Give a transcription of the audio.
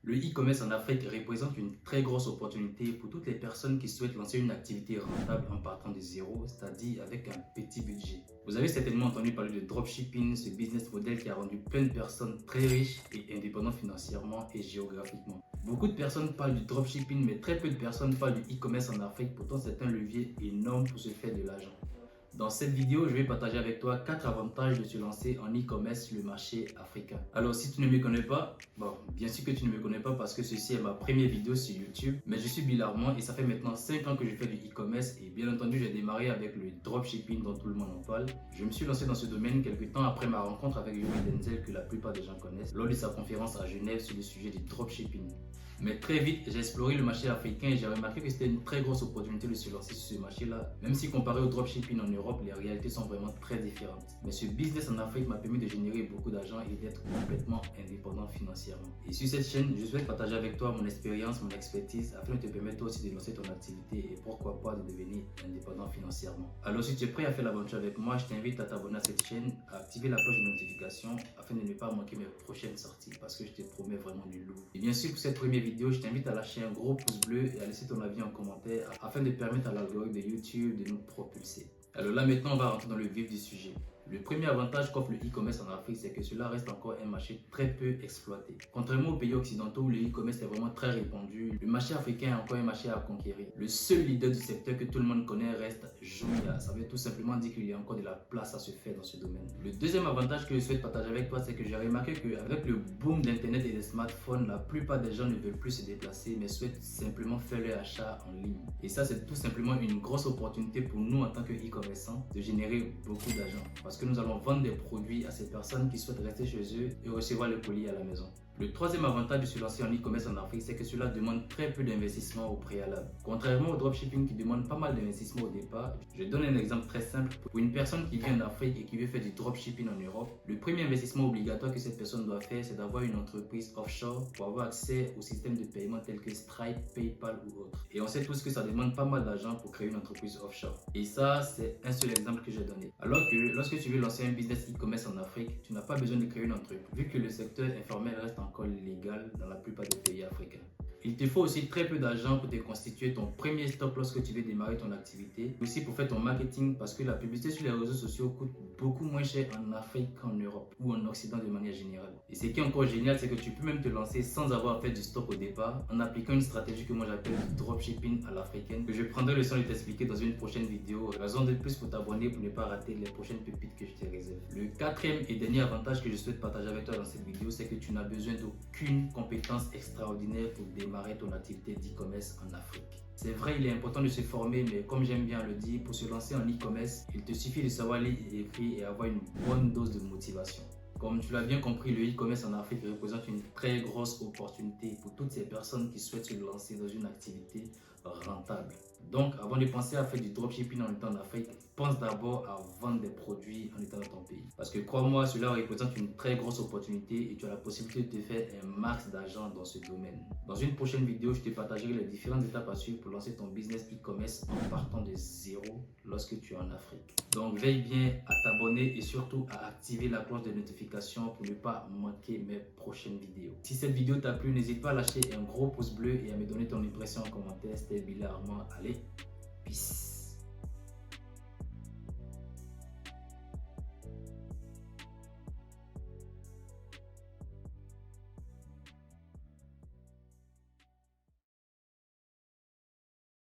Le e-commerce en Afrique représente une très grosse opportunité pour toutes les personnes qui souhaitent lancer une activité rentable en partant de zéro, c'est-à-dire avec un petit budget. Vous avez certainement entendu parler de dropshipping, ce business model qui a rendu plein de personnes très riches et indépendantes financièrement et géographiquement. Beaucoup de personnes parlent du dropshipping, mais très peu de personnes parlent du e-commerce en Afrique, pourtant c'est un levier énorme pour se faire de l'argent. Dans cette vidéo, je vais partager avec toi 4 avantages de se lancer en e-commerce sur le marché africain. Alors si tu ne me connais pas, bien sûr que tu ne me connais pas parce que ceci est ma première vidéo sur YouTube, mais je suis Bill Armand et ça fait maintenant 5 ans que je fais du e-commerce et bien entendu j'ai démarré avec le dropshipping dont tout le monde en parle. Je me suis lancé dans ce domaine quelques temps après ma rencontre avec Yuri Denzel que la plupart des gens connaissent lors de sa conférence à Genève sur le sujet du dropshipping. Mais très vite, j'ai exploré le marché africain et j'ai remarqué que c'était une très grosse opportunité de se lancer sur ce marché-là. Même si comparé au dropshipping en Europe, les réalités sont vraiment très différentes. Mais ce business en Afrique m'a permis de générer beaucoup d'argent et d'être complètement indépendant financièrement. Et sur cette chaîne, je souhaite partager avec toi mon expérience, mon expertise afin de te permettre toi aussi de lancer ton activité et pourquoi pas de devenir indépendant financièrement. Alors si tu es prêt à faire l'aventure avec moi, je t'invite à t'abonner à cette chaîne, à activer la cloche de notification afin de ne pas manquer mes prochaines sorties parce que je te promets vraiment du lourd. Et bien sûr, pour cette première vidéo, je t'invite à lâcher un gros pouce bleu et à laisser ton avis en commentaire afin de permettre à l'algorithme de YouTube de nous propulser. Alors là maintenant, on va rentrer dans le vif du sujet. Le premier avantage qu'offre le e-commerce en Afrique, c'est que cela reste encore un marché très peu exploité. Contrairement aux pays occidentaux où le e-commerce est vraiment très répandu, le marché africain est encore un marché à conquérir. Le seul leader du secteur que tout le monde connaît reste Jumia. Ça veut tout simplement dire qu'il y a encore de la place à se faire dans ce domaine. Le deuxième avantage que je souhaite partager avec toi, c'est que j'ai remarqué qu'avec le boom d'internet et des smartphones, la plupart des gens ne veulent plus se déplacer mais souhaitent simplement faire leur achat en ligne. Et ça, c'est tout simplement une grosse opportunité pour nous en tant que e-commerçants de générer beaucoup d'argent. Parce que nous allons vendre des produits à ces personnes qui souhaitent rester chez eux et recevoir le colis à la maison. Le troisième avantage de se lancer en e-commerce en Afrique, c'est que cela demande très peu d'investissement au préalable. Contrairement au dropshipping qui demande pas mal d'investissement au départ, je donne un exemple très simple. Pour une personne qui vient d'Afrique et qui veut faire du dropshipping en Europe, le premier investissement obligatoire que cette personne doit faire, c'est d'avoir une entreprise offshore pour avoir accès au système de paiement tels que Stripe, PayPal ou autres. Et on sait tous que ça demande pas mal d'argent pour créer une entreprise offshore. Et ça, c'est un seul exemple que j'ai donné. Alors que lorsque tu veux lancer un business e-commerce en Afrique, tu n'as pas besoin de créer une entreprise, vu que le secteur informel reste encore légal dans la plupart des pays africains. Il te faut aussi très peu d'argent pour te constituer ton premier stock lorsque tu veux démarrer ton activité. Aussi pour faire ton marketing parce que la publicité sur les réseaux sociaux coûte beaucoup moins cher en Afrique qu'en Europe ou en Occident de manière générale. Et ce qui est encore génial, c'est que tu peux même te lancer sans avoir fait du stock au départ en appliquant une stratégie que moi j'appelle du dropshipping à l'africaine que je prendrai le soin de t'expliquer dans une prochaine vidéo. Raison de plus pour t'abonner pour ne pas rater les prochaines pépites que je te réserve. Le quatrième et dernier avantage que je souhaite partager avec toi dans cette vidéo, c'est que tu n'as besoin d'aucune compétence extraordinaire pour démarrer ton activité d'e-commerce en Afrique. C'est vrai, il est important de se former, mais comme j'aime bien le dire, pour se lancer en e-commerce, il te suffit de savoir lire et écrire et avoir une bonne dose de motivation. Comme tu l'as bien compris, le e-commerce en Afrique représente une très grosse opportunité pour toutes ces personnes qui souhaitent se lancer dans une activité rentable. Donc, avant de penser à faire du dropshipping en étant en Afrique, pense d'abord à vendre des produits en étant dans ton pays. Parce que crois-moi, cela représente une très grosse opportunité et tu as la possibilité de te faire un max d'argent dans ce domaine. Dans une prochaine vidéo, je te partagerai les différentes étapes à suivre pour lancer ton business e-commerce en partant de zéro lorsque tu es en Afrique. Donc, veille bien à t'abonner et surtout à activer la cloche de notification pour ne pas manquer mes prochaines vidéos. Si cette vidéo t'a plu, n'hésite pas à lâcher un gros pouce bleu et à me donner ton impression en commentaire. C'était Bill Armand. Allez, peace.